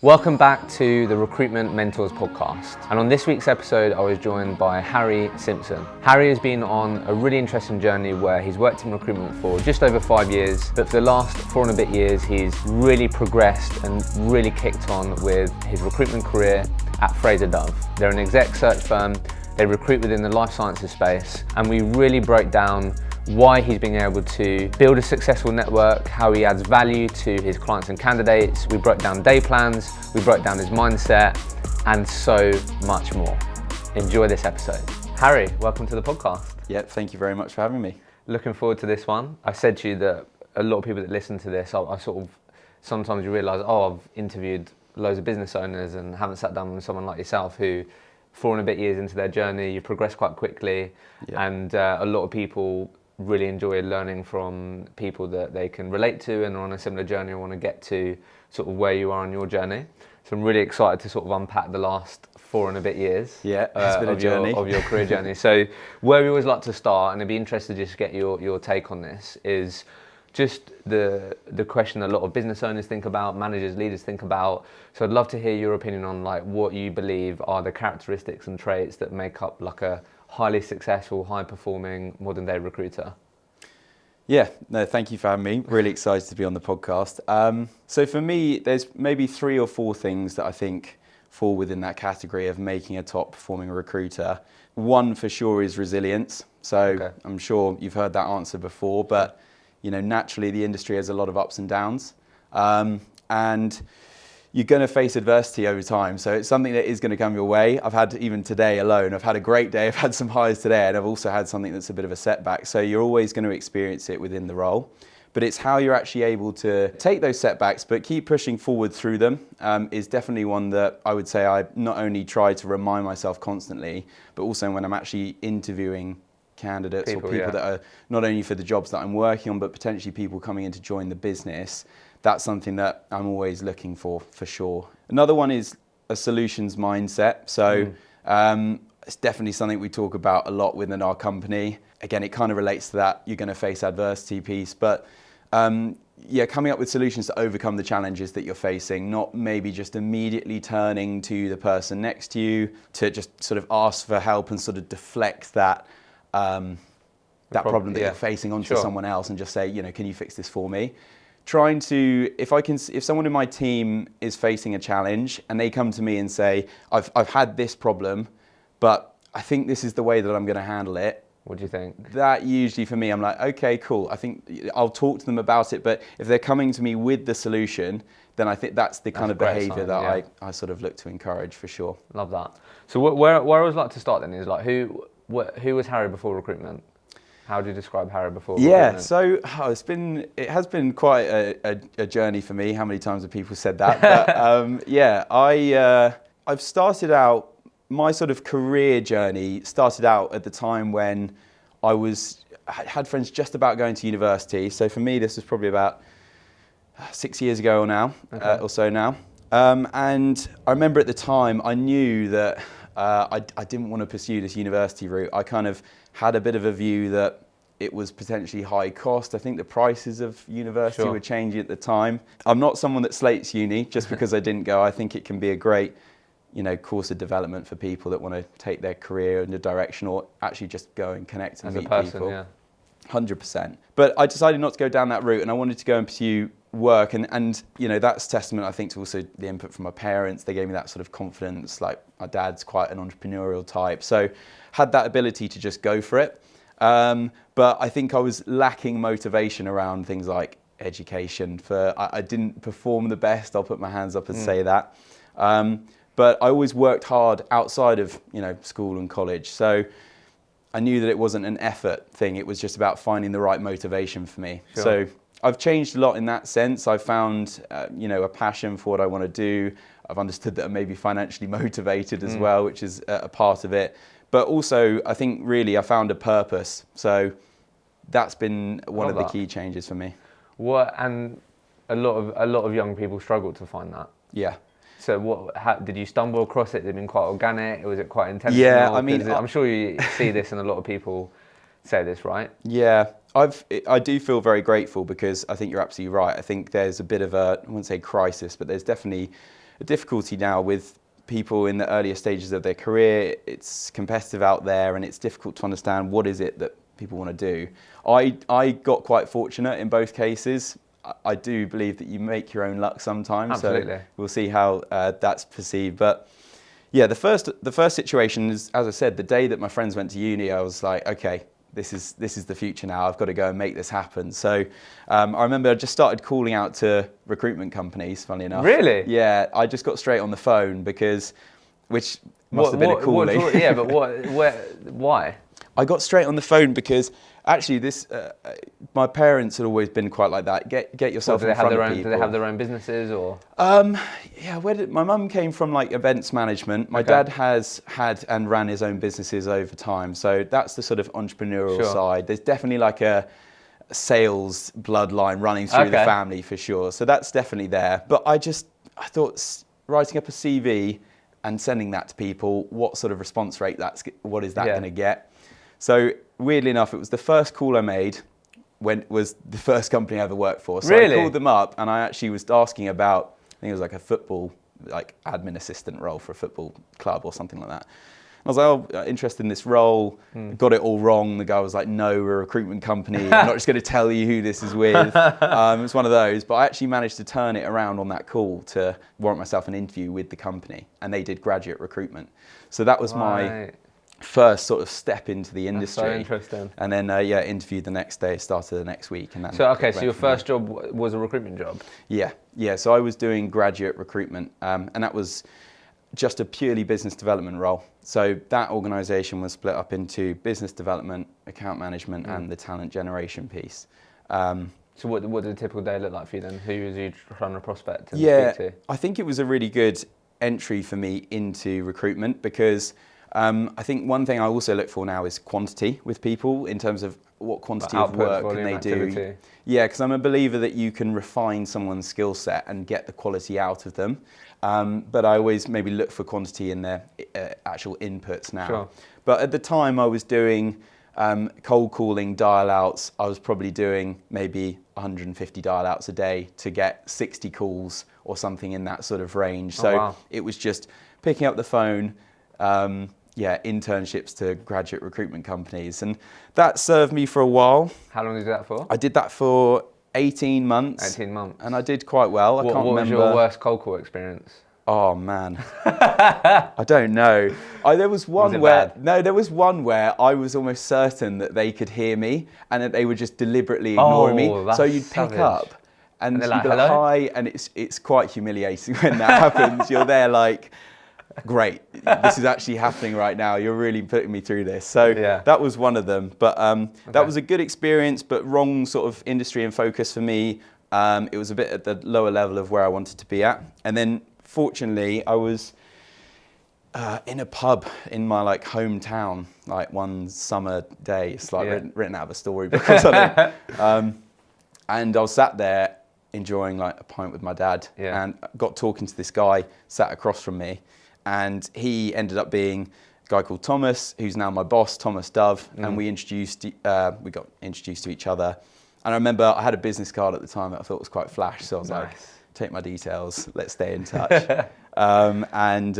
Welcome back to the Recruitment Mentors podcast. And on this week's episode, I was joined by Harry Simpson. Harry has been on a really interesting journey where he's worked in recruitment for just over 5 years, but for the last 4 and a bit years, he's really progressed and really kicked on with his recruitment career at Fraser Dove. They're an exec search firm. They recruit within the life sciences space, and we really broke down why he's been able to build a successful network, how he adds value to his clients and candidates. We broke down day plans, we broke down his mindset, and so much more. Enjoy this episode. Harry, welcome to the podcast. Yeah, thank you very much for having me. Looking forward to this one. I said to you that a lot of people that listen to this, I sort of, sometimes you realise, I've interviewed loads of business owners and haven't sat down with someone like yourself who 4 and a bit years into their journey, you progress quite quickly, and a lot of people really enjoy learning from people that they can relate to and are on a similar journey and want to get to sort of where you are on your journey. So I'm really excited to sort of unpack the last 4 and a bit years it's been a journey. of your career journey. So where we always like to start, and I'd be interested to just get your take on this, is just the question a lot of business owners think about, managers, leaders think about. So I'd love to hear your opinion on like what you believe are the characteristics and traits that make up like a highly successful, high-performing, modern-day recruiter. Yeah, no, thank you for having me. Really excited to be on the podcast. So for me, there's maybe 3 or 4 things that I think fall within that category of making a top-performing recruiter. One for sure is resilience. So I'm sure you've heard that answer before, but you know, naturally the industry has a lot of ups and downs, and you're going to face adversity over time. So it's something that is going to come your way. I've had, even today alone, I've had a great day. I've had some highs today, and I've also had something that's a bit of a setback. So you're always going to experience it within the role. But it's how you're actually able to take those setbacks, but keep pushing forward through them, is definitely one that I would say I not only try to remind myself constantly, but also when I'm actually interviewing candidates or people that are not only for the jobs that I'm working on, but potentially people coming in to join the business. That's something that I'm always looking for sure. Another one is a solutions mindset. So it's definitely something we talk about a lot within our company. Again, it kind of relates to that you're going to face adversity piece, but coming up with solutions to overcome the challenges that you're facing, not maybe just immediately turning to the person next to you to just sort of ask for help and sort of deflect that problem that you're facing onto someone else and just say, you know, can you fix this for me? Trying to, if someone in my team is facing a challenge and they come to me and say, I've had this problem, but I think this is the way that I'm going to handle it. What do you think? That usually for me, I'm like, okay, cool. I think I'll talk to them about it, but if they're coming to me with the solution, then I think that's the kind of behaviour that I sort of look to encourage for sure. Love that. So where I always like to start then is like, who was Harry before recruitment? How do you describe Harry before recruitment? So it has been quite a journey for me. How many times have people said that? But I've started out, my sort of career journey started out at the time when I had friends just about going to university. So for me, this was probably about 6 years ago or so now. And I remember at the time, I knew that I didn't want to pursue this university route. I kind of had a bit of a view that it was potentially high cost. I think the prices of university were changing at the time. I'm not someone that slates uni just because I didn't go. I think it can be a great, you know, course of development for people that want to take their career in a direction or actually just go and connect and meet people. 100%. But I decided not to go down that route, and I wanted to go and pursue work, and you know, that's testament, I think, to also the input from my parents. They gave me that sort of confidence. Like, my dad's quite an entrepreneurial type, so had that ability to just go for it. But I think I was lacking motivation around things like education. I didn't perform the best. I'll put my hands up and say that. But I always worked hard outside of, you know, school and college. So I knew that it wasn't an effort thing. It was just about finding the right motivation for me. Sure. So I've changed a lot in that sense. I've found, a passion for what I want to do. I've understood that I'm maybe financially motivated as well, which is a part of it. But also, I think really I found a purpose. So that's been one of the key changes for me. And a lot of young people struggle to find that. Yeah. So how did you stumble across it? Did it been quite organic? Or was it quite intentional? Yeah, I mean, I'm sure you see this, and a lot of people say this, right? Yeah, I do feel very grateful, because I think you're absolutely right. I think there's a bit of a, I wouldn't say crisis, but there's definitely a difficulty now with people in the earlier stages of their career. It's competitive out there, and it's difficult to understand what is it that people want to do. I got quite fortunate in both cases. I do believe that you make your own luck sometimes. Absolutely. So we'll see how that's perceived. But yeah, the first situation is, as I said, the day that my friends went to uni, I was like, okay, this is the future now. I've got to go and make this happen. So I remember I just started calling out to recruitment companies, funnily enough. Really? Yeah, I just got straight on the phone which must have been a calling. Yeah, but why? I got straight on the phone because actually my parents had always been quite like that. Get yourself in front of people. Do they have their own businesses or? Yeah, my mum came from like events management. My dad has had and ran his own businesses over time. So that's the sort of entrepreneurial side. There's definitely like a sales bloodline running through the family for sure. So that's definitely there. But I thought writing up a CV and sending that to people, what sort of response rate what is that going to get? So weirdly enough, it was the first call I made when it was the first company I ever worked for. So really? I called them up and I actually was asking about, I think it was like a football, like admin assistant role for a football club or something like that. I was like, oh, interested in this role. Got it all wrong. The guy was like, no, we're a recruitment company. I'm not just going to tell you who this is with. It was one of those. But I actually managed to turn it around on that call to warrant myself an interview with the company. And they did graduate recruitment. So that was my first sort of step into the industry. That's so interesting. And then, interviewed the next day, started the next week. And then so your first job was a recruitment job? Yeah. So I was doing graduate recruitment. And that was just a purely business development role. So that organisation was split up into business development, account management, and the talent generation piece. So what did a typical day look like for you then? Who was you trying to prospect and speak to? I think it was a really good entry for me into recruitment because I think one thing I also look for now is quantity with people in terms of what quantity of work can they do. Yeah, because I'm a believer that you can refine someone's skill set and get the quality out of them. But I always maybe look for quantity in their actual inputs now. Sure. But at the time I was doing cold calling, dial outs. I was probably doing maybe 150 dial outs a day to get 60 calls or something in that sort of range. So it was just picking up the phone, internships to graduate recruitment companies. And that served me for a while. How long did you do that for? I did that for 18 months. 18 months. And I did quite well. I can't remember. What was your worst cold call experience? Oh man, I don't know. There was one where I was almost certain that they could hear me and that they would just deliberately ignore me. So you'd pick up and you'd be like, hi, and it's quite humiliating when that happens. You're there like, great, this is actually happening right now. You're really putting me through this. So that was one of them. But that was a good experience, but wrong sort of industry and focus for me. It was a bit at the lower level of where I wanted to be at. And then fortunately, I was in a pub in my like hometown, like one summer day. It's like written out of a storybook or something. And I was sat there enjoying like a pint with my dad and got talking to this guy sat across from me. And he ended up being a guy called Thomas, who's now my boss, Thomas Dove. And we got introduced to each other. And I remember I had a business card at the time that I thought was quite flash. So I was like, take my details, let's stay in touch. And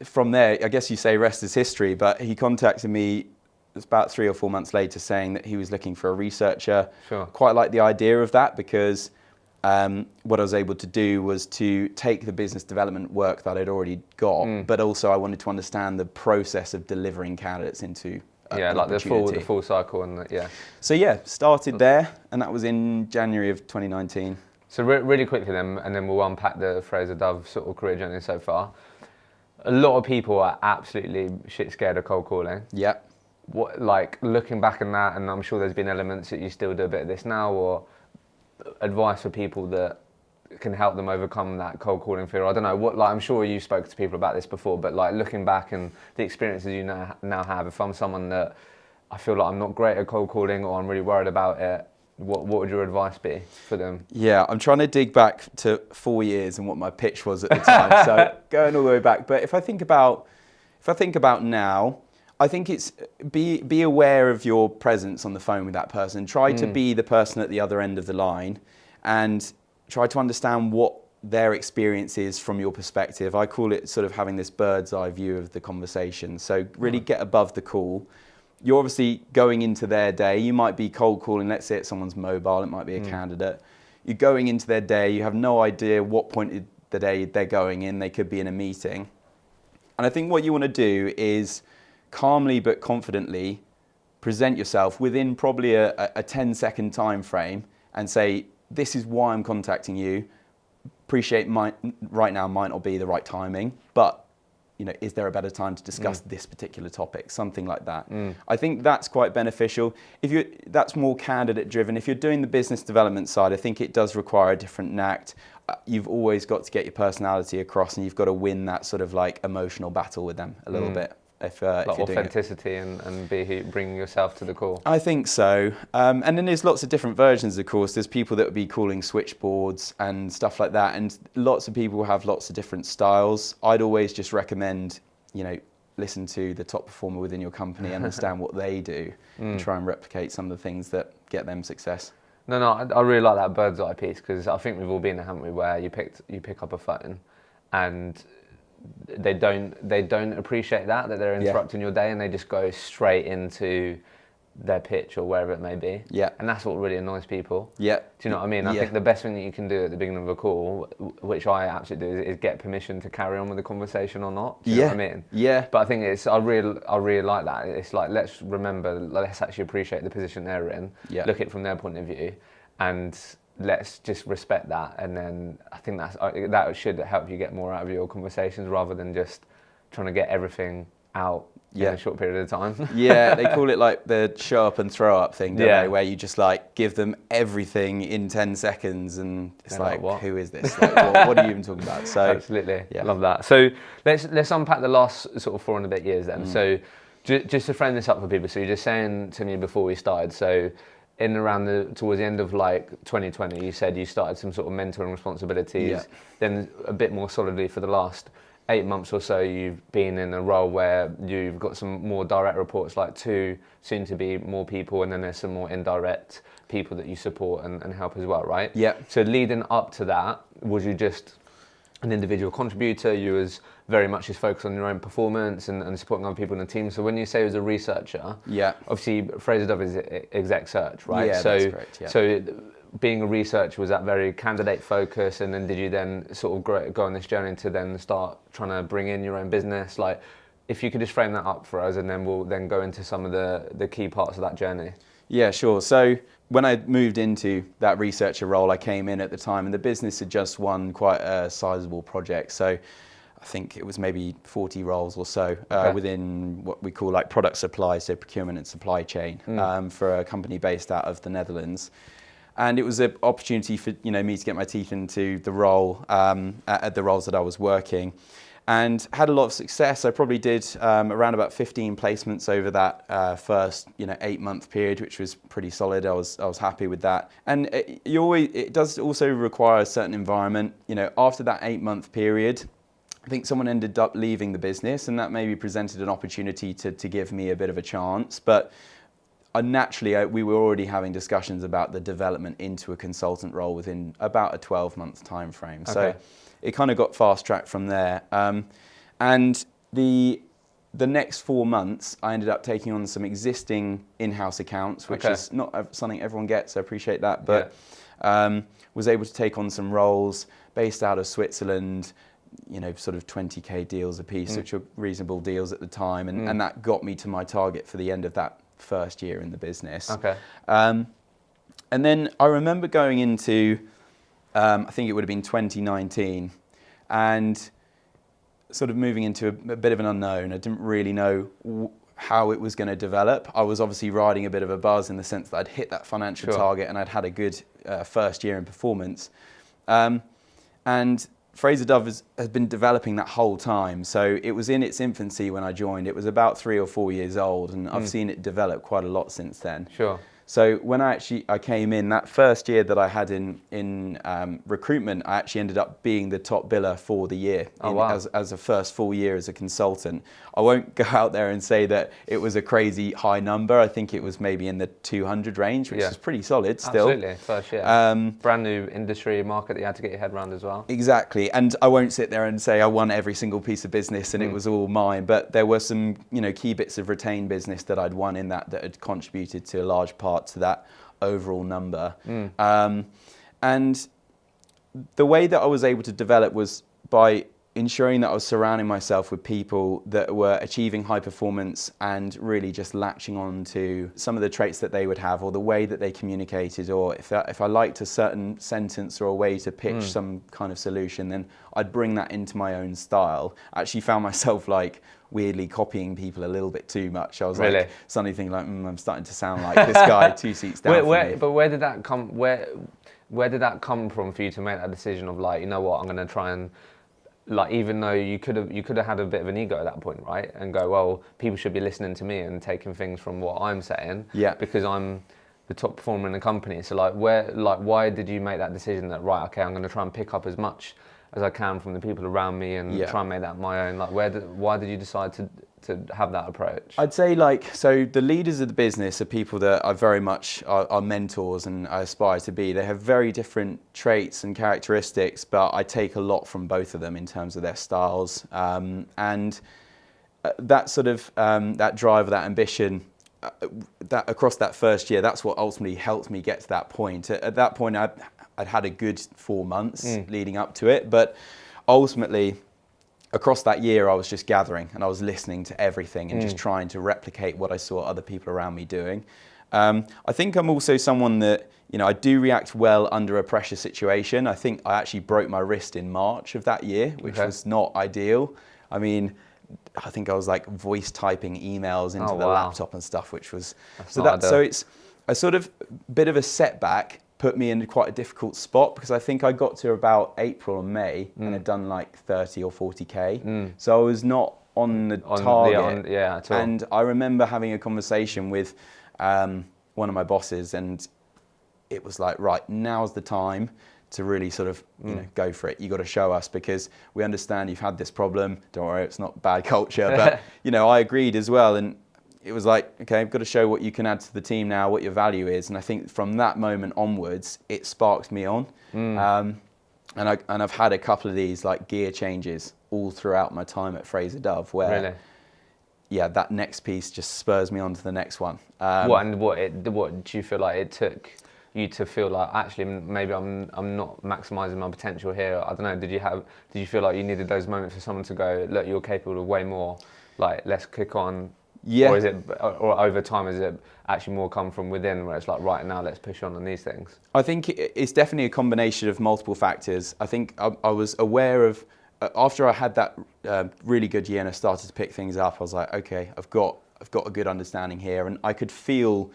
from there, I guess you say rest is history, but he contacted me about 3 or 4 months later saying that he was looking for a researcher. Sure. Quite like the idea of that because what I was able to do was to take the business development work that I'd already got, but also I wanted to understand the process of delivering candidates into like the full cycle and So started there, and that was in January of 2019. So really quickly then, and then we'll unpack the Fraser Dove sort of career journey so far. A lot of people are absolutely shit scared of cold calling. Yeah. What, like looking back on that, and I'm sure there's been elements that you still do a bit of this now, or advice for people that can help them overcome that cold calling fear. I don't know what, like I'm sure you spoke to people about this before, but like looking back and the experiences you now have, if I'm someone that I feel like I'm not great at cold calling or I'm really worried about it, what would your advice be for them? Yeah, I'm trying to dig back to 4 years and what my pitch was at the time. So going all the way back. But if I think about now, I think it's be aware of your presence on the phone with that person. Try to be the person at the other end of the line and try to understand what their experiences from your perspective. I call it sort of having this bird's eye view of the conversation. So really get above the call. You're obviously going into their day. You might be cold calling, let's say it's someone's mobile, it might be a candidate. You're going into their day, you have no idea what point of the day they're going in. They could be in a meeting. And I think what you want to do is calmly but confidently present yourself within probably a 10-second time frame and say, this is why I'm contacting you. Appreciate right now might not be the right timing, but is there a better time to discuss this particular topic? Something like that. I think that's quite beneficial. That's more candidate driven. If you're doing the business development side, I think it does require a different knack. You've always got to get your personality across, and you've got to win that sort of like emotional battle with them a little bit. If you're authenticity and bringing yourself to the call. I think so. And then there's lots of different versions, of course. There's people that would be calling switchboards and stuff like that. And lots of people have lots of different styles. I'd always just recommend, listen to the top performer within your company, understand what they do, and try and replicate some of the things that get them success. No, I really like that bird's eye piece, because I think we've all been there, haven't we, where you pick up a phone and they don't appreciate that they're interrupting your day, and they just go straight into their pitch or wherever it may be. Yeah. And that's what really annoys people. Yeah. Do you know what I mean? I think the best thing that you can do at the beginning of a call, which I absolutely do, is get permission to carry on with the conversation or not. Do you know what I mean? Yeah. But I think I really like that. It's like, let's actually appreciate the position they're in. Yeah. Look at it from their point of view, and let's just respect that. And then I think that should help you get more out of your conversations, rather than just trying to get everything out in a short period of time. Yeah, they call it like the show up and throw up thing, don't they? Where you just like give them everything in 10 seconds, and it's like who is this? Like, what are you even talking about? So absolutely, love that. So let's unpack the last sort of 4 and a bit years then. So just to frame this up for people, so you're just saying to me before we started, so towards the end of like 2020, you said you started some sort of mentoring responsibilities. Yeah. Then a bit more solidly for the last 8 months or so, you've been in a role where you've got some more direct reports, like 2, soon to be more people, and then there's some more indirect people that you support and help as well, right? Yeah. So leading up to that, was you just an individual contributor? You was very much just focused on your own performance and supporting other people in the team. So when you say as a researcher, obviously Fraser Dove is exec search, right? Yeah, that's correct. Yeah. So being a researcher, was that very candidate focused, and then did you then sort of go on this journey to then start trying to bring in your own business? Like, if you could just frame that up for us, and then we'll then go into some of the key parts of that journey. Yeah, sure. So when I moved into that researcher role, I came in at the time, and the business had just won quite a sizable project. So I think it was maybe 40 roles or so within what we call like product supply, so procurement and supply chain, for a company based out of the Netherlands. And it was an opportunity for me to get my teeth into the role at the roles that I was working, and had a lot of success. I probably did around about 15 placements over that first 8-month period, which was pretty solid. I was happy with that. And it does also require a certain environment. After that 8-month period, I think someone ended up leaving the business, and that maybe presented an opportunity to give me a bit of a chance. But naturally, we were already having discussions about the development into a consultant role within about a 12-month time frame. Okay. So it kind of got fast-tracked from there. And the next 4 months, I ended up taking on some existing in-house accounts, which is not something everyone gets, so I appreciate that. But was able to take on some roles based out of Switzerland, sort of 20k deals a piece, which were reasonable deals at the time. And that got me to my target for the end of that first year in the business. Okay. And then I remember going into, I think it would have been 2019, and sort of moving into a bit of an unknown. I didn't really know how it was going to develop. I was obviously riding a bit of a buzz in the sense that I'd hit that financial target, and I'd had a good first year in performance. And Fraser Dove has been developing that whole time. So it was in its infancy when I joined. It was about 3 or 4 years old, and I've seen it develop quite a lot since then. Sure. So when I came in, that first year that I had in recruitment, I actually ended up being the top biller for the year as a first full year as a consultant. I won't go out there and say that it was a crazy high number. I think it was maybe in the 200 range, which is pretty solid still. Absolutely, first year. Brand new industry market that you had to get your head around as well. Exactly, and I won't sit there and say I won every single piece of business and it was all mine, but there were some key bits of retained business that I'd won in that had contributed to a large part to that overall number. And the way that I was able to develop was by ensuring that I was surrounding myself with people that were achieving high performance and really just latching on to some of the traits that they would have, or the way that they communicated, or if I liked a certain sentence or a way to pitch some kind of solution, then I'd bring that into my own style. I actually found myself like weirdly copying people a little bit too much. I was like suddenly thinking like, I'm starting to sound like this guy 2 seats down from me. But where did that come? Where did that come from for you to make that decision of like, you know what, I'm going to try and like, even though you could have had a bit of an ego at that point, right? And go, well, people should be listening to me and taking things from what I'm saying, because I'm the top performer in the company. So like, why did you make that decision that, right, okay, I'm going to try and pick up as much as I can from the people around me and try and make that my own? Like, why did you decide to have that approach? I'd say so the leaders of the business are people that I very much are mentors and I aspire to be. They have very different traits and characteristics, but I take a lot from both of them in terms of their styles. And that sort of, that drive, that ambition, that across that first year, that's what ultimately helped me get to that point. At that point, I'd had a good 4 months leading up to it, but ultimately, across that year, I was just gathering and I was listening to everything and just trying to replicate what I saw other people around me doing. I think I'm also someone that, I do react well under a pressure situation. I think I actually broke my wrist in March of that year, which was not ideal. I mean, I think I was like voice typing emails into the laptop and stuff, which was, so it's a sort of bit of a setback. Put me in quite a difficult spot because I think I got to about April or May and had done like 30 or 40K. So I was not on the target. At all. And I remember having a conversation with one of my bosses, and it was like, right, now's the time to really sort of go for it. You got to show us because we understand you've had this problem. Don't worry, it's not bad culture. But I agreed as well, and it was like, okay, I've got to show what you can add to the team now, what your value is. And I think from that moment onwards, it sparked me on. And I've had a couple of these like gear changes all throughout my time at Fraser Dove, where that next piece just spurs me on to the next one. What do you feel like it took you to feel like, actually maybe I'm not maximizing my potential here? I don't know. Did you feel like you needed those moments for someone to go, look, you're capable of way more, like, let's kick on? Yeah. Or over time, is it actually more come from within, where it's like, right, now let's push on these things? I think it's definitely a combination of multiple factors. I think I was aware of, after I had that really good year and I started to pick things up, I was like, okay, I've got a good understanding here, and I could feel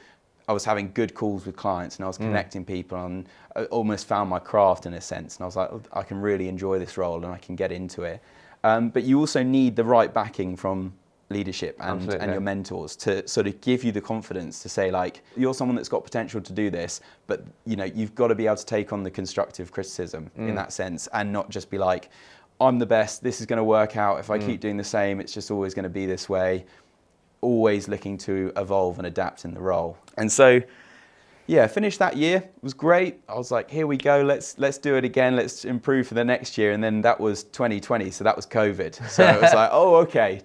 I was having good calls with clients and I was connecting people, and I almost found my craft in a sense. And I was like, I can really enjoy this role and I can get into it. But you also need the right backing from leadership and your mentors to sort of give you the confidence to say, like, you're someone that's got potential to do this, but you've got to be able to take on the constructive criticism in that sense, and not just be like, I'm the best, this is going to work out, if I keep doing the same, it's just always going to be this way. Always looking to evolve and adapt in the role. And so finished that year. It was great. I was like, here we go, let's do it again, let's improve for the next year. And then that was 2020, so that was COVID. So it was like, oh, okay,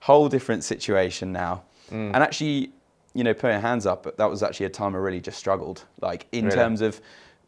whole different situation now. And actually, put your hands up, that was actually a time I really just struggled, like in terms of,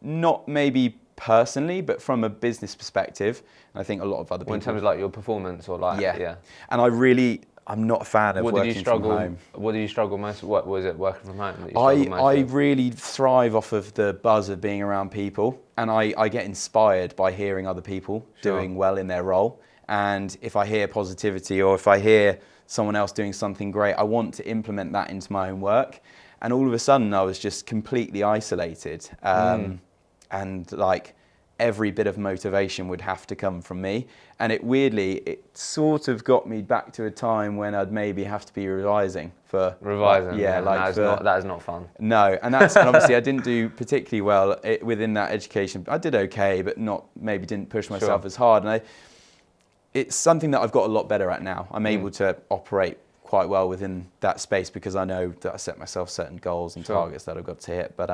not maybe personally, but from a business perspective. And I think a lot of other people. In terms of like your performance or like, And I'm not a fan of working from home. What did you struggle most? What was it, working from home? That you I really thrive off of the buzz of being around people, and I get inspired by hearing other people doing well in their role. And if I hear positivity, or if I hear someone else doing something great, I want to implement that into my own work. And all of a sudden I was just completely isolated. And like, every bit of motivation would have to come from me. And it sort of got me back to a time when I'd maybe have to be revising for... That is not fun. No, and obviously I didn't do particularly well within that education. I did okay, but maybe didn't push myself as hard. And it's something that I've got a lot better at now. I'm able to operate quite well within that space because I know that I set myself certain goals and targets that I've got to hit. But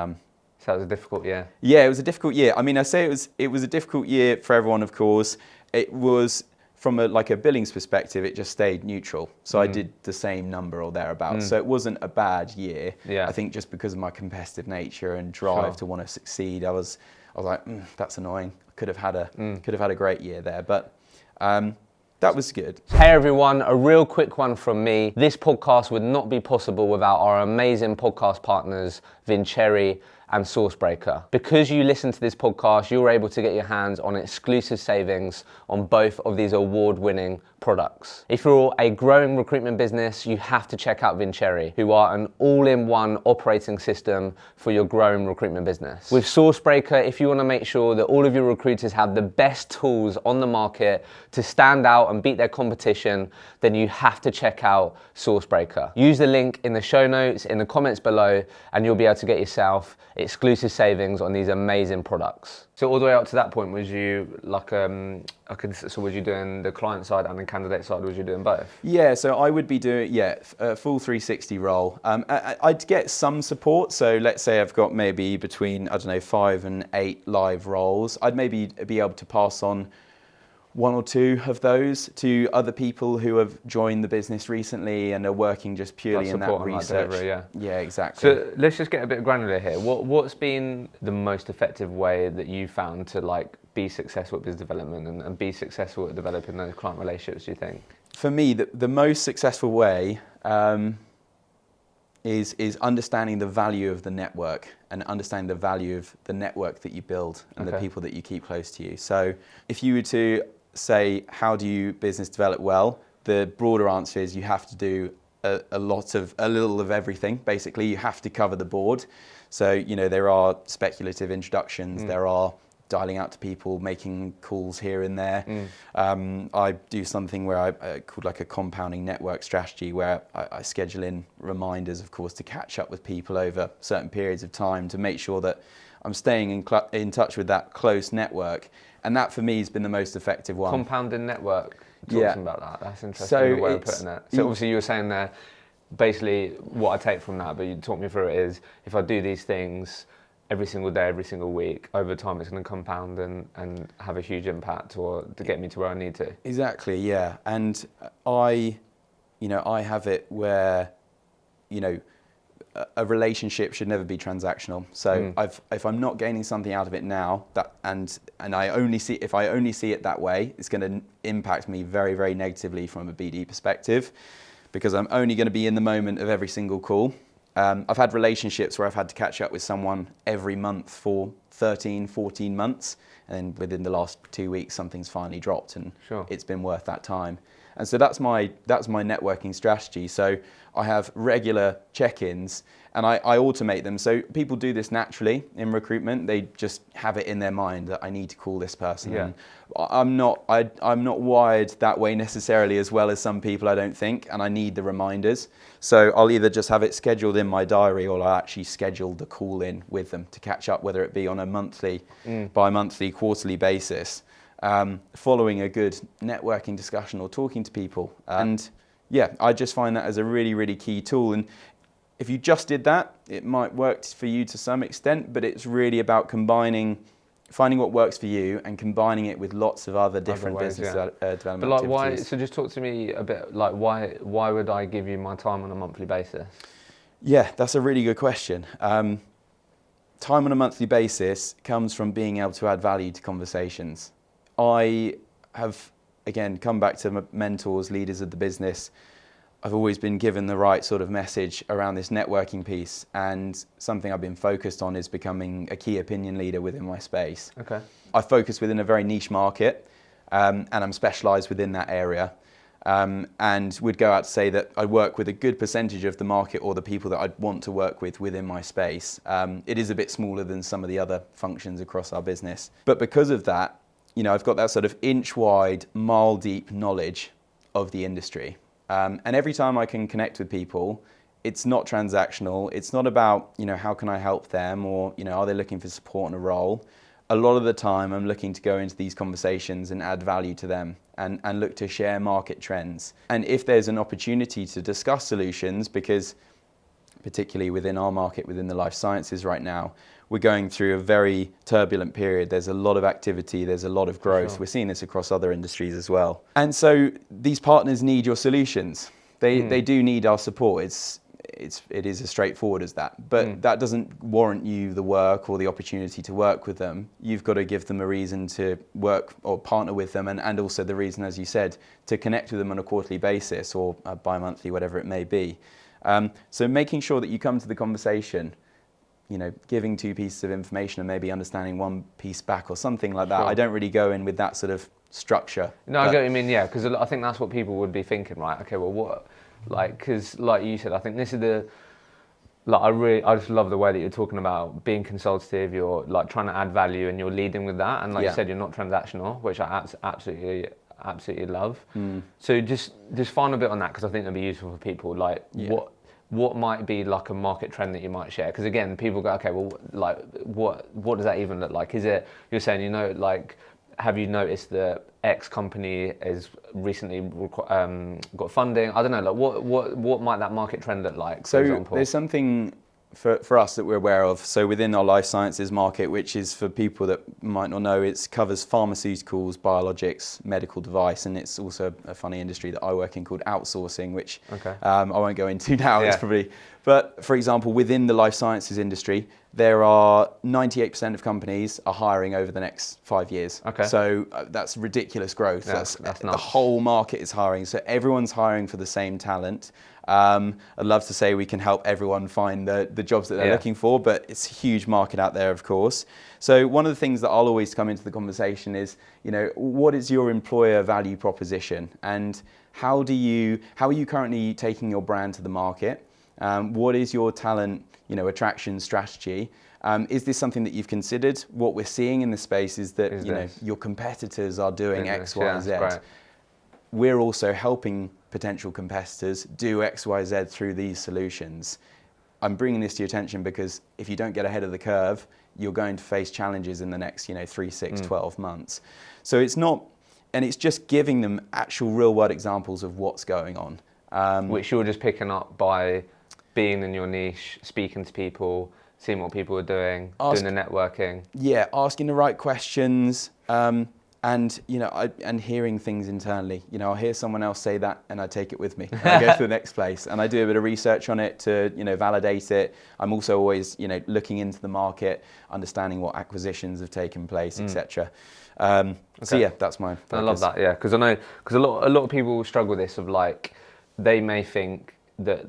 so it was a difficult year. Yeah, it was a difficult year. I mean, I say it was a difficult year for everyone, of course. It was from a billings perspective, it just stayed neutral. So I did the same number or thereabouts. So it wasn't a bad year. I think just because of my competitive nature and drive to want to succeed, I was like, that's annoying. I could have had a great year there, but that was good. Hey everyone, a real quick one from me. This podcast would not be possible without our amazing podcast partners, Vincere and Sourcebreaker. Because you listen to this podcast, you're able to get your hands on exclusive savings on both of these award-winning products. If you're a growing recruitment business, you have to check out Vincere, who are an all-in-one operating system for your growing recruitment business. With Sourcebreaker, if you want to make sure that all of your recruiters have the best tools on the market to stand out and beat their competition, then you have to check out Sourcebreaker. Use the link in the show notes, in the comments below, and you'll be able to get yourself exclusive savings on these amazing products. So all the way up to that point, was you so was you doing the client side and the candidate side, or was you doing both? Yeah, so I would be doing, a full 360 role. I'd get some support. So let's say I've got maybe between, 5 and 8 live roles. I'd maybe be able to pass on 1 or 2 of those to other people who have joined the business recently and are working just purely in that research. Yeah, exactly. So let's just get a bit granular here. What's been the most effective way that you found to be successful at business development and be successful at developing those client relationships, do you think? For me, the most successful way is understanding the value of the network and understanding the value of the network that you build and the people that you keep close to you. So if you were to say, how do you business develop well? The broader answer is you have to do a little of everything. Basically, you have to cover the board. So, there are speculative introductions, there are dialing out to people, making calls here and there. I do something where I called a compounding network strategy, where I schedule in reminders, of course, to catch up with people over certain periods of time to make sure that I'm staying in touch with that close network. And that for me has been the most effective one. Compounding network. Talking about that. That's interesting, the way of putting it. So obviously you were saying there, basically what I take from that, but you talk me through it, is if I do these things every single day, every single week, over time it's going to compound and have a huge impact or to get me to where I need to. Exactly, yeah. And I have it where, a relationship should never be transactional. So if I'm not gaining something out of it now, and if I only see it that way, it's going to impact me very, very negatively from a BD perspective, because I'm only going to be in the moment of every single call. I've had relationships where I've had to catch up with someone every month for 13, 14 months, and then within the last 2 weeks, something's finally dropped, and it's been worth that time. And so that's my networking strategy. So I have regular check-ins and I automate them. So people do this naturally in recruitment. They just have it in their mind that I need to call this person. Yeah. And I'm not wired that way necessarily as well as some people, I don't think, and I need the reminders. So I'll either just have it scheduled in my diary, or I'll actually schedule the call in with them to catch up, whether it be on a monthly, bi-monthly, quarterly basis. Following a good networking discussion or talking to people. And yeah, I just find that as a really, really key tool. And if you just did that, it might work for you to some extent, but it's really about finding what works for you and combining it with lots of other different business development activities. Why? So just talk to me a bit, why would I give you my time on a monthly basis? Yeah, that's a really good question. Time on a monthly basis comes from being able to add value to conversations. I have, again, come back to my mentors, leaders of the business. I've always been given the right sort of message around this networking piece, and something I've been focused on is becoming a key opinion leader within my space. Okay. I focus within a very niche market, and I'm specialised within that area. and would go out to say that I work with a good percentage of the market or the people that I'd want to work with within my space. It is a bit smaller than some of the other functions across our business. But because of that, I've got that sort of inch wide, mile deep knowledge of the industry. And every time I can connect with people, it's not transactional. It's not about, how can I help them, or, are they looking for support in a role? A lot of the time I'm looking to go into these conversations and add value to them and look to share market trends. And if there's an opportunity to discuss solutions, because particularly within our market, within the life sciences right now, we're going through a very turbulent period. There's a lot of activity, there's a lot of growth. Sure. We're seeing this across other industries as well. And so these partners need your solutions. They do need our support. It is as straightforward as that. But that doesn't warrant you the work or the opportunity to work with them. You've got to give them a reason to work or partner with them, and also the reason, as you said, to connect with them on a quarterly basis or bi-monthly, whatever it may be. So making sure that you come to the conversation, giving 2 pieces of information and maybe understanding 1 piece back or something like that. Sure. I don't really go in with that sort of structure. No, I get what you mean, yeah, because I think that's what people would be thinking, right? Okay, well, what, because like you said, I think this is I just love the way that you're talking about being consultative, you're trying to add value and you're leading with that. And like you said, you're not transactional, which I absolutely love. So just find a bit on that, because I think it'll be useful for people. What might be a market trend that you might share? Because again, people go, okay, well, what does that even look like? Is it, you're saying, have you noticed that X company has recently got funding? I don't know, what might that market trend look like, for example? There's something for us that we're aware of. So within our life sciences market, which is, for people that might not know, it covers pharmaceuticals, biologics, medical device, and it's also a funny industry that I work in called outsourcing, which I won't go into now. Yeah. It's probably, but for example, within the life sciences industry, there are 98% of companies are hiring over the next 5 years. Okay. So that's ridiculous growth. Yeah, that's the whole market is hiring. So everyone's hiring for the same talent. I'd love to say we can help everyone find the jobs that they're looking for, but it's a huge market out there, of course. So one of the things that I'll always come into the conversation is, what is your employer value proposition, and how are you currently taking your brand to the market? What is your talent, attraction strategy? Is this something that you've considered? What we're seeing in the space is that your competitors are doing X, Y, Z. Right. We're also helping potential competitors do X, Y, Z through these solutions. I'm bringing this to your attention because if you don't get ahead of the curve, you're going to face challenges in the next 3, 6, 12 months. So it's not, and it's just giving them actual real world examples of what's going on. Which you're just picking up by being in your niche, speaking to people, seeing what people are doing, doing the networking. Yeah, asking the right questions, and and hearing things internally. I'll hear someone else say that, and I take it with me. I go to the next place, and I do a bit of research on it to validate it. I'm also always looking into the market, understanding what acquisitions have taken place, etc. So yeah, that's my focus. I love that. Yeah, because I know a lot of people struggle with this of they may think that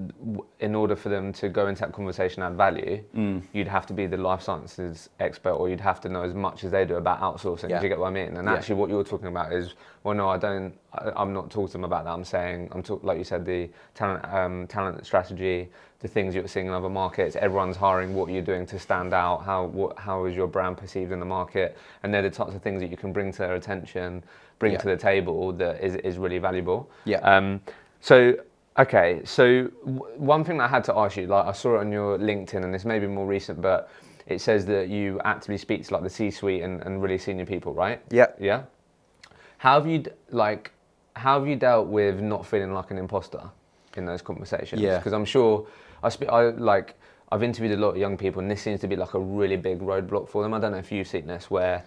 in order for them to go into that conversation and add value, you'd have to be the life sciences expert, or you'd have to know as much as they do about outsourcing. Yeah. Do you get what I mean? And actually what you're talking about is, well, no, I'm not talking to them about that. I'm saying, like you said, the talent strategy, the things you're seeing in other markets, everyone's hiring, what you're doing to stand out, how is your brand perceived in the market, and they're the types of things that you can bring to their attention, bring to the table that is really valuable. Yeah. Okay, so one thing that I had to ask you, I saw it on your LinkedIn, and this may be more recent, but it says that you actively speak to the C-suite and really senior people, right? Yeah. Yeah. How have you dealt with not feeling like an imposter in those conversations? Yeah. Because I'm sure I've interviewed a lot of young people, and this seems to be a really big roadblock for them. I don't know if you've seen this, where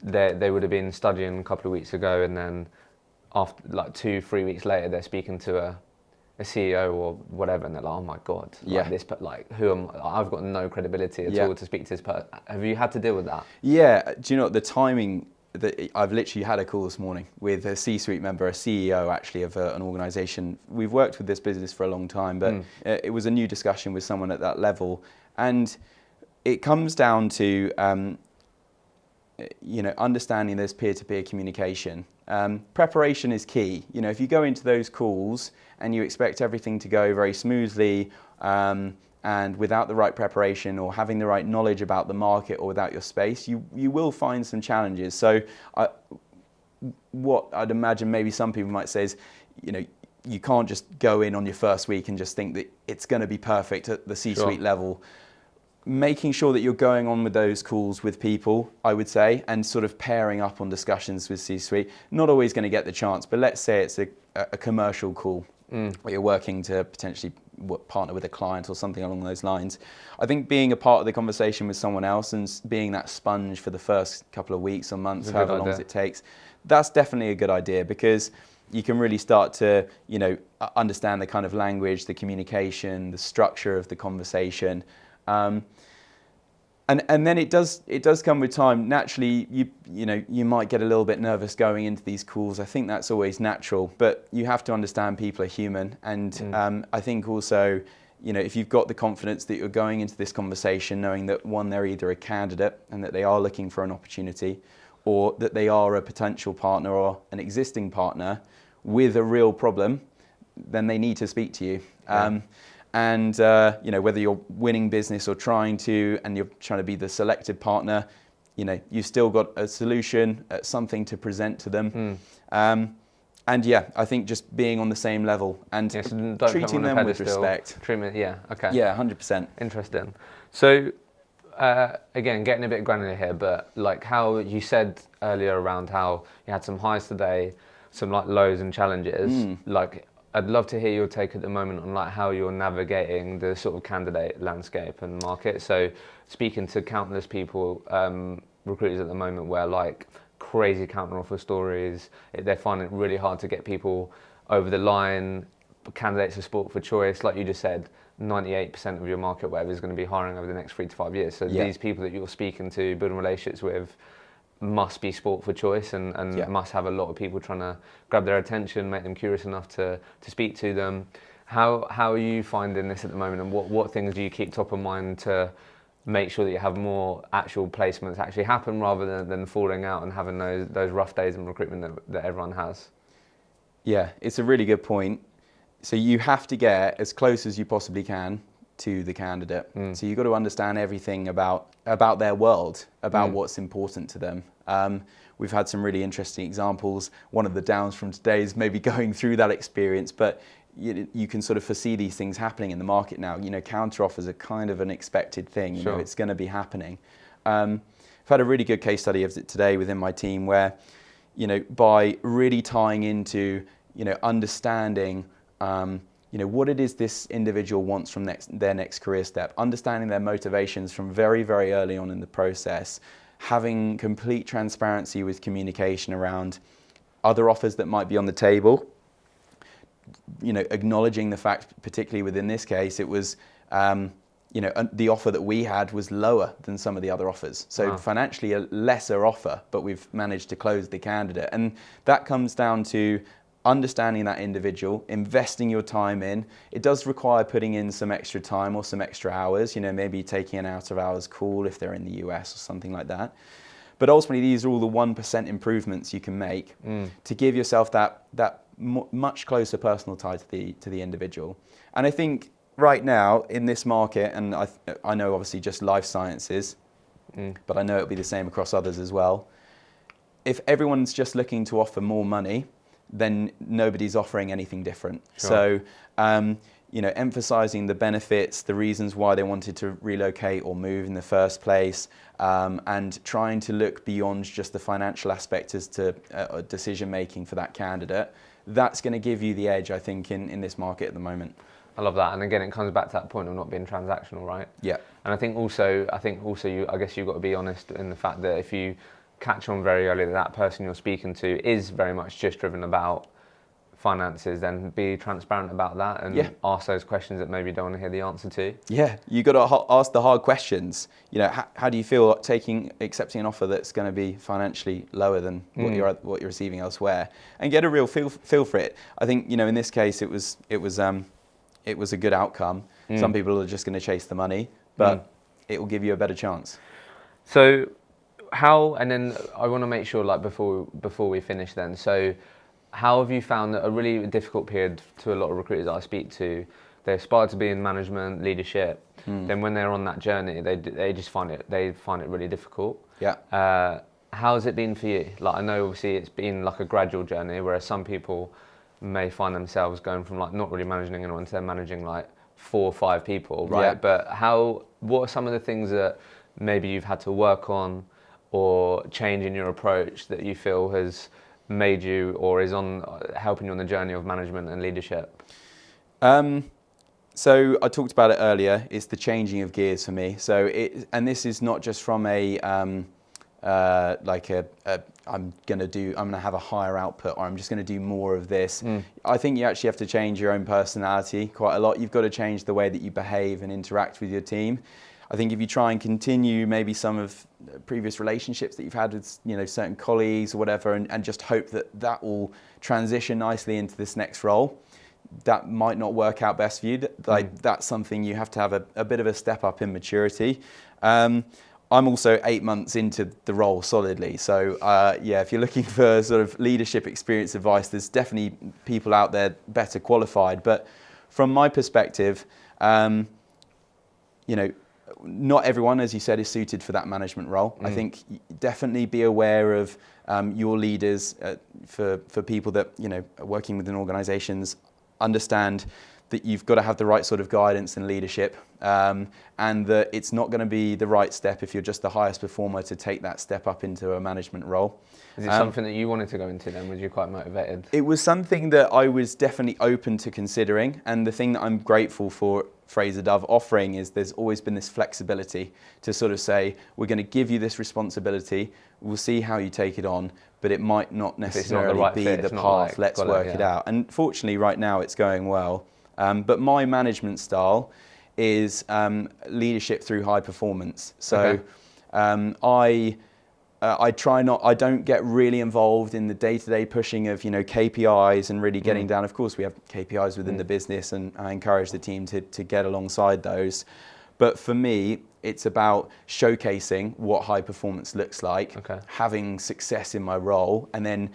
they would have been studying a couple of weeks ago, and then after 2-3 weeks later, they're speaking to a CEO or whatever, and they're like, oh my God, who am I? I've got no credibility at all to speak to this person. Have you had to deal with that? Yeah, do you know the timing? I've literally had a call this morning with a C-suite member, a CEO actually of an organisation. We've worked with this business for a long time, but it was a new discussion with someone at that level, and it comes down to understanding there's peer-to-peer communication. Preparation is key. If you go into those calls and you expect everything to go very smoothly, and without the right preparation or having the right knowledge about the market or without your space, you will find some challenges. So what I'd imagine maybe some people might say is, you can't just go in on your first week and just think that it's going to be perfect at the C-suite level. Making sure that you're going on with those calls with people, I would say, and sort of pairing up on discussions with C-suite. Not always going to get the chance, but let's say it's a commercial call where you're working to potentially partner with a client or something along those lines. I think being a part of the conversation with someone else and being that sponge for the first couple of weeks or months, however long as it takes, that's definitely a good idea, because you can really start to, understand the kind of language, the communication, the structure of the conversation. And then it does come with time. Naturally, you might get a little bit nervous going into these calls. I think that's always natural, but you have to understand people are human. And I think also, if you've got the confidence that you're going into this conversation knowing that, one, they're either a candidate and that they are looking for an opportunity, or that they are a potential partner or an existing partner with a real problem, then they need to speak to you. Yeah. And whether you're winning business or trying to be the selected partner, you've still got a solution, something to present to them. And I think just being on the same level and treating them with respect. Treatment, okay. Yeah, 100%. Interesting. So, again, getting a bit granular here, but like how you said earlier around how you had some highs today, some like lows and challenges, I'd love to hear your take at the moment on like how you're navigating the sort of candidate landscape and market. So speaking to countless people, recruiters at the moment, where like crazy counteroffer stories, they're finding it really hard to get people over the line. Candidates are sport for choice, like you just said. 98% of your market, whatever, is going to be hiring over the next 3 to 5 years. So these people that you're speaking to, building relationships with, must be sport for choice and must have a lot of people trying to grab their attention, make them curious enough to speak to them. How are you finding this at the moment, and what things do you keep top of mind to make sure that you have more actual placements actually happen, rather than falling out and having those rough days in recruitment that everyone has? Yeah, it's a really good point. So you have to get as close as you possibly can to the candidate. So you've got to understand everything about their world, about what's important to them. We've had some really interesting examples. One of the downs from today is maybe going through that experience, but you can sort of foresee these things happening in the market now. Counter offers are kind of an expected thing. It's going to be happening. I've had a really good case study of it today within my team where, by really tying into, understanding what it is this individual wants from their next career step, understanding their motivations from very, very early on in the process, having complete transparency with communication around other offers that might be on the table, acknowledging the fact, particularly within this case, it was, the offer that we had was lower than some of the other offers. So financially a lesser offer, but we've managed to close the candidate. And that comes down to understanding that individual, investing your time in. It does require putting in some extra time or some extra hours, maybe taking an out of hours call if they're in the US or something like that. But ultimately, these are all the 1% improvements you can make to give yourself that much closer personal tie to the individual. And I think right now in this market, and I know obviously just life sciences, but I know it'll be the same across others as well. If everyone's just looking to offer more money, then nobody's offering anything different. Sure. So, emphasizing the benefits, the reasons why they wanted to relocate or move in the first place, and trying to look beyond just the financial aspect as to decision making for that candidate, that's going to give you the edge, I think, in this market at the moment. I love that, and again, it comes back to that point of not being transactional, right? Yeah. I guess you've got to be honest in the fact that if you catch on very early that person you're speaking to is very much just driven about finances, then be transparent about that and ask those questions that maybe you don't want to hear the answer to. Yeah, you got to ask the hard questions. How do you feel accepting an offer that's going to be financially lower than what you're receiving elsewhere, and get a real feel for it. I think in this case it was a good outcome. Some people are just going to chase the money, but it will give you a better chance. So how, and then I want to make sure, like before we finish then, so how have you found that a really difficult period to a lot of recruiters that I speak to, they aspire to be in management, leadership, then when they're on that journey, they just find it really difficult. Yeah. How has it been for you? Like, I know obviously it's been like a gradual journey, whereas some people may find themselves going from like not really managing anyone to managing like 4 or 5 people, right? Yeah. But what are some of the things that maybe you've had to work on or change in your approach that you feel has made you or is on helping you on the journey of management and leadership? So I talked about it earlier. It's the changing of gears for me. And this is not just from I'm gonna have a higher output, or I'm just gonna do more of this. I think you actually have to change your own personality quite a lot. You've got to change the way that you behave and interact with your team. I think if you try and continue maybe some of previous relationships that you've had with certain colleagues or whatever, and just hope that will transition nicely into this next role, that might not work out best for you. That's something you have to have a bit of a step up in maturity. I'm also 8 months into the role solidly. So if you're looking for sort of leadership experience advice, there's definitely people out there better qualified. But from my perspective, not everyone, as you said, is suited for that management role. I think definitely be aware of your leaders. For people that are working within organisations, understand that you've got to have the right sort of guidance and leadership, and that it's not going to be the right step if you're just the highest performer to take that step up into a management role. Is it something that you wanted to go into then? Was you quite motivated? It was something that I was definitely open to considering, and the thing that I'm grateful for Fraser Dove offering is there's always been this flexibility to sort of say, we're going to give you this responsibility, we'll see how you take it on, but it might not necessarily be the path, let's work it out. And fortunately right now it's going well. But my management style is leadership through high performance. So I don't get really involved in the day-to-day pushing of KPIs and really getting down. Of course we have KPIs within the business, and I encourage the team to get alongside those. But for me, it's about showcasing what high performance looks like, having success in my role, and then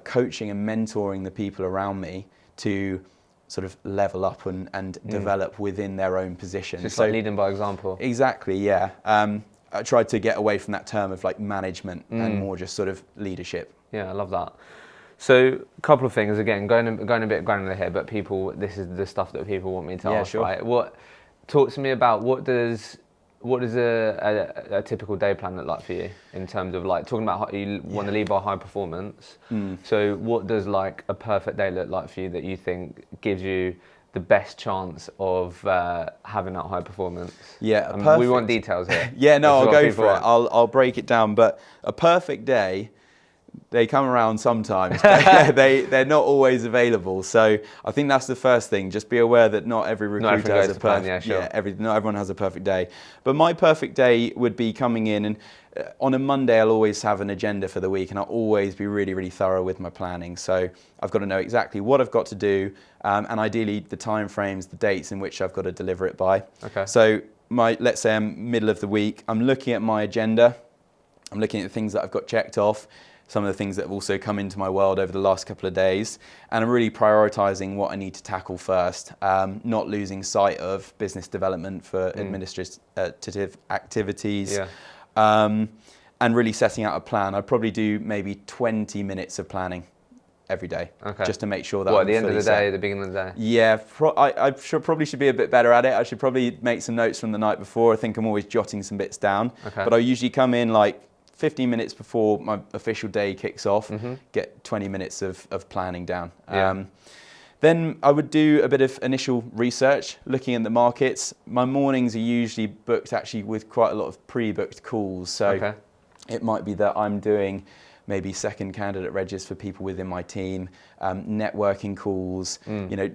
coaching and mentoring the people around me to sort of level up and develop within their own position. So like leading by example. Exactly, yeah. I tried to get away from that term of like management and more just sort of leadership. Yeah, I love that. So a couple of things, again, going a bit granular here, but this is the stuff that people want me to ask, sure. right? Talk to me about what does a typical day plan look like for you in terms of like talking about how you want to lead by high performance. So what does like a perfect day look like for you that you think gives you the best chance of having that high performance? Yeah, we want details here. I'll go for it. I'll break it down. But a perfect day, they come around sometimes. They're not always available. So I think that's the first thing. Just be aware that not every recruiter has a perfect. Not everyone has a perfect day. But my perfect day would be coming in, and on a Monday I'll always have an agenda for the week, and I'll always be really, really thorough with my planning. So I've got to know exactly what I've got to do, and ideally the time frames, the dates in which I've got to deliver it by. So let's say I'm middle of the week. I'm looking at my agenda. I'm looking at the things that I've got checked off, some of the things that have also come into my world over the last couple of days, and I'm really prioritising what I need to tackle first, not losing sight of business development for administrative activities, and really setting out a plan. I'd probably do maybe 20 minutes of planning every day, just to make sure that at the end of the day, the beginning of the day? Yeah, I probably should be a bit better at it. I should probably make some notes from the night before. I think I'm always jotting some bits down, but I usually come in like 15 minutes before my official day kicks off, get 20 minutes of planning down. Then I would do a bit of initial research, looking at the markets. My mornings are usually booked actually with quite a lot of pre-booked calls. So it might be that I'm doing maybe second candidate registers for people within my team, networking calls,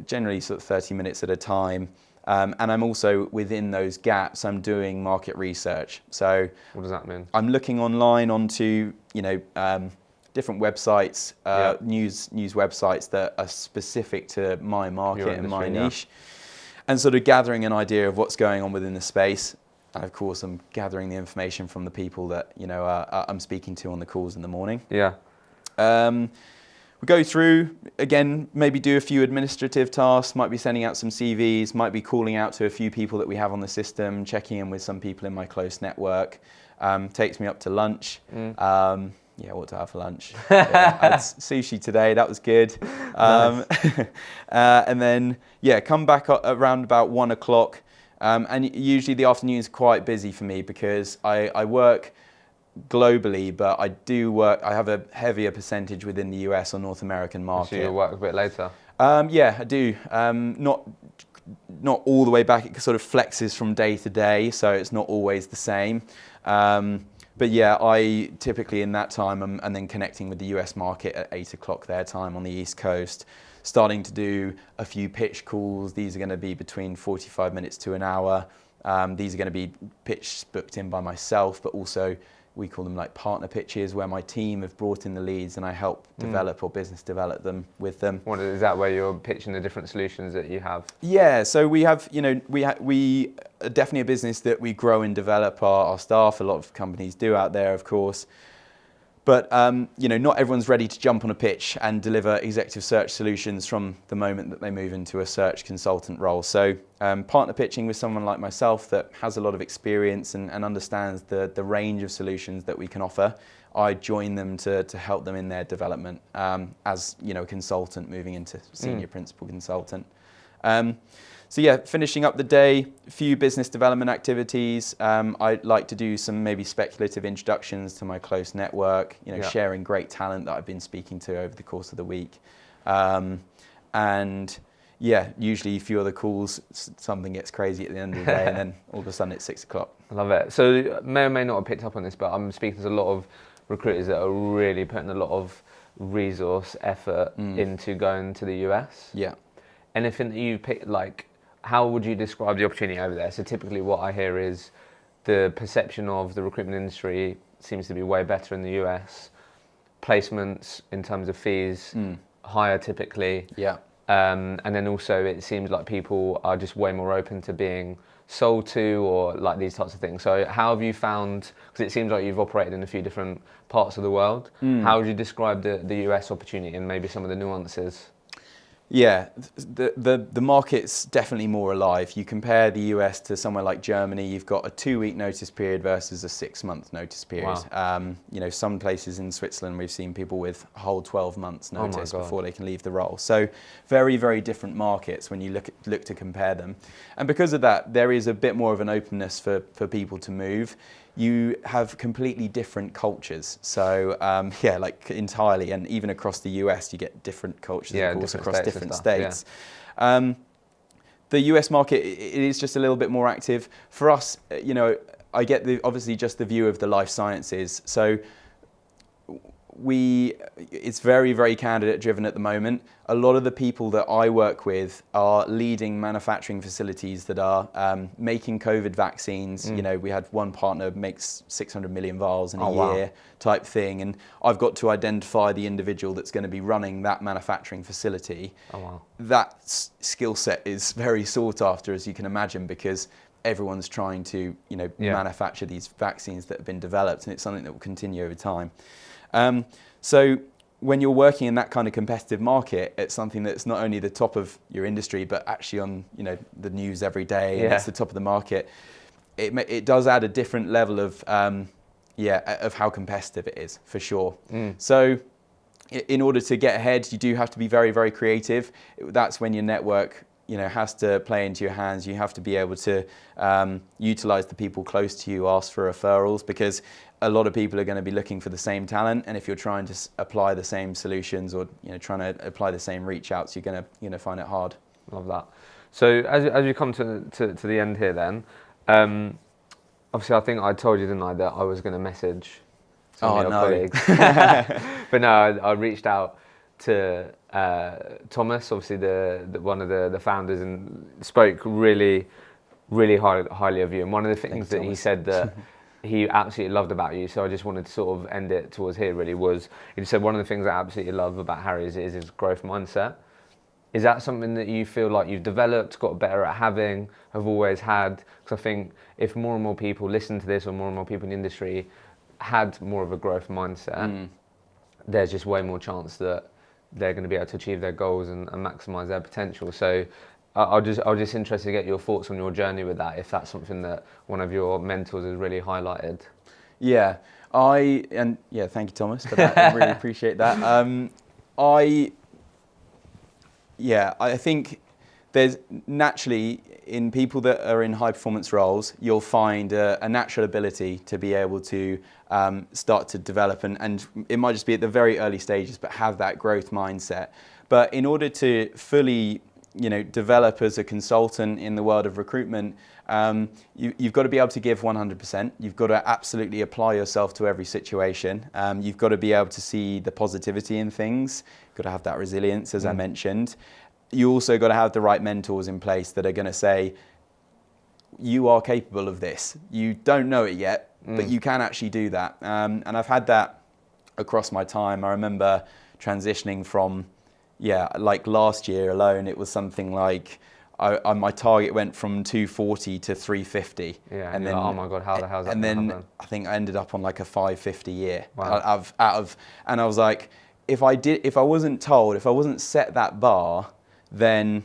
generally sort of 30 minutes at a time. And I'm also, within those gaps, I'm doing market research. So what does that mean? I'm looking online onto, different websites, news websites that are specific to my market and my niche, and sort of gathering an idea of what's going on within the space. And of course, I'm gathering the information from the people that, I'm speaking to on the calls in the morning. Yeah. We go through, again, maybe do a few administrative tasks, might be sending out some CVs, might be calling out to a few people that we have on the system, checking in with some people in my close network. Takes me up to lunch. What to have for lunch? I had sushi today, that was good. Nice. And then, come back around about 1 o'clock. And usually the afternoons are quite busy for me because I work globally, but I have a heavier percentage within the US or North American market. So you work a bit later? I do. Not all the way back. It sort of flexes from day to day, so it's not always the same. But I typically in that time and then connecting with the US market at 8 o'clock their time on the East Coast, starting to do a few pitch calls. These are going to be between 45 minutes to an hour. These are going to be pitches booked in by myself, but also we call them like partner pitches, where my team have brought in the leads and I help develop or business develop them with them. Is that where you're pitching the different solutions that you have? Yeah, so we have, we are definitely a business that we grow and develop our staff. A lot of companies do out there, of course. But, not everyone's ready to jump on a pitch and deliver executive search solutions from the moment that they move into a search consultant role. So partner pitching with someone like myself that has a lot of experience and understands the range of solutions that we can offer. I join them to help them in their development as, a consultant moving into senior principal consultant. Finishing up the day, a few business development activities. I like to do some maybe speculative introductions to my close network, sharing great talent that I've been speaking to over the course of the week. Usually a few other calls, something gets crazy at the end of the day, and then all of a sudden it's 6 o'clock. I love it. So may or may not have picked up on this, but I'm speaking to a lot of recruiters that are really putting a lot of resource effort into going to the US. Yeah. Anything that you pick, how would you describe the opportunity over there? So typically what I hear is the perception of the recruitment industry seems to be way better in the US. Placements in terms of fees, higher typically. Yeah. And then also it seems like people are just way more open to being sold to or like these types of things. So how have you found, because it seems like you've operated in a few different parts of the world, how would you describe the US opportunity and maybe some of the nuances? Yeah, the market's definitely more alive. You compare the US to somewhere like Germany, you've got a 2-week notice period versus a 6-month notice period. Wow. Some places in Switzerland we've seen people with a whole 12 months notice before they can leave the role. So very, very different markets when you look to compare them. And because of that, there is a bit more of an openness for people to move. You have completely different cultures. So entirely, and even across the US, you get different cultures, of course, across different states. Yeah. The US market, it is just a little bit more active. For us, I get obviously just the view of the life sciences. So it's very, very candidate driven at the moment. A lot of the people that I work with are leading manufacturing facilities that are making COVID vaccines. We had one partner makes 600 million vials in a year type thing. And I've got to identify the individual that's going to be running that manufacturing facility. Oh, wow. That skill set is very sought after, as you can imagine, because everyone's trying to, manufacture these vaccines that have been developed, and it's something that will continue over time. So when you're working in that kind of competitive market, it's something that's not only the top of your industry, but actually on the news every day, and it's the top of the market. It does add a different level of how competitive it is, for sure. So in order to get ahead, you do have to be very, very creative. That's when your network has to play into your hands. You have to be able to utilize the people close to you, ask for referrals, because a lot of people are going to be looking for the same talent. And if you're trying to apply the same solutions or trying to apply the same reach outs, you're going to find it hard. Love that. So as you come to the end here, then obviously I think I told you, didn't I, that I was going to message some of your colleagues. But no, I reached out to Thomas, obviously the one of the founders, and spoke really, really highly of you. And one of the things that he said that he absolutely loved about you, so I just wanted to sort of end it towards here really, was he just said one of the things I absolutely love about Harry is his growth mindset. Is that something that you feel like you've developed, got better at having, have always had? Because I think if more and more people listen to this, or more and more people in the industry had more of a growth mindset, there's just way more chance that they're going to be able to achieve their goals and maximise their potential. So I was just interested to get your thoughts on your journey with that, if that's something that one of your mentors has really highlighted. Yeah, thank you, Thomas, for that. I really appreciate that. I think there's naturally, in people that are in high performance roles, you'll find a natural ability to be able to start to develop, and it might just be at the very early stages, but have that growth mindset. But in order to fully develop as a consultant in the world of recruitment, you've got to be able to give 100%. You've got to absolutely apply yourself to every situation. You've got to be able to see the positivity in things. You've got to have that resilience, as I mentioned. You also got to have the right mentors in place that are going to say, you are capable of this. You don't know it yet, but you can actually do that. And I've had that across my time. I remember transitioning from, like last year alone, it was something like my target went from 240 to 350. Yeah, and then, like, oh my God, how the hell is that? And then happen? I think I ended up on like a 550 year. Wow. And I was like, if I wasn't told, if I wasn't set that bar, then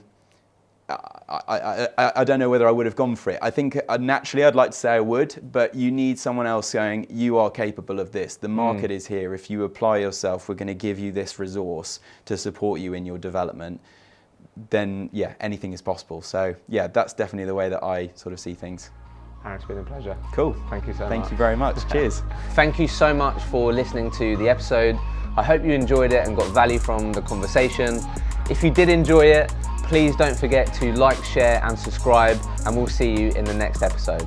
I don't know whether I would have gone for it. I think naturally I'd like to say I would, but you need someone else going, you are capable of this. The market is here. If you apply yourself, we're going to give you this resource to support you in your development. Then anything is possible. So that's definitely the way that I sort of see things. Aaron, it's been a pleasure. Cool. Thank you so much. Thank you very much. Cheers. Thank you so much for listening to the episode. I hope you enjoyed it and got value from the conversation. If you did enjoy it, please don't forget to like, share and subscribe, and we'll see you in the next episode.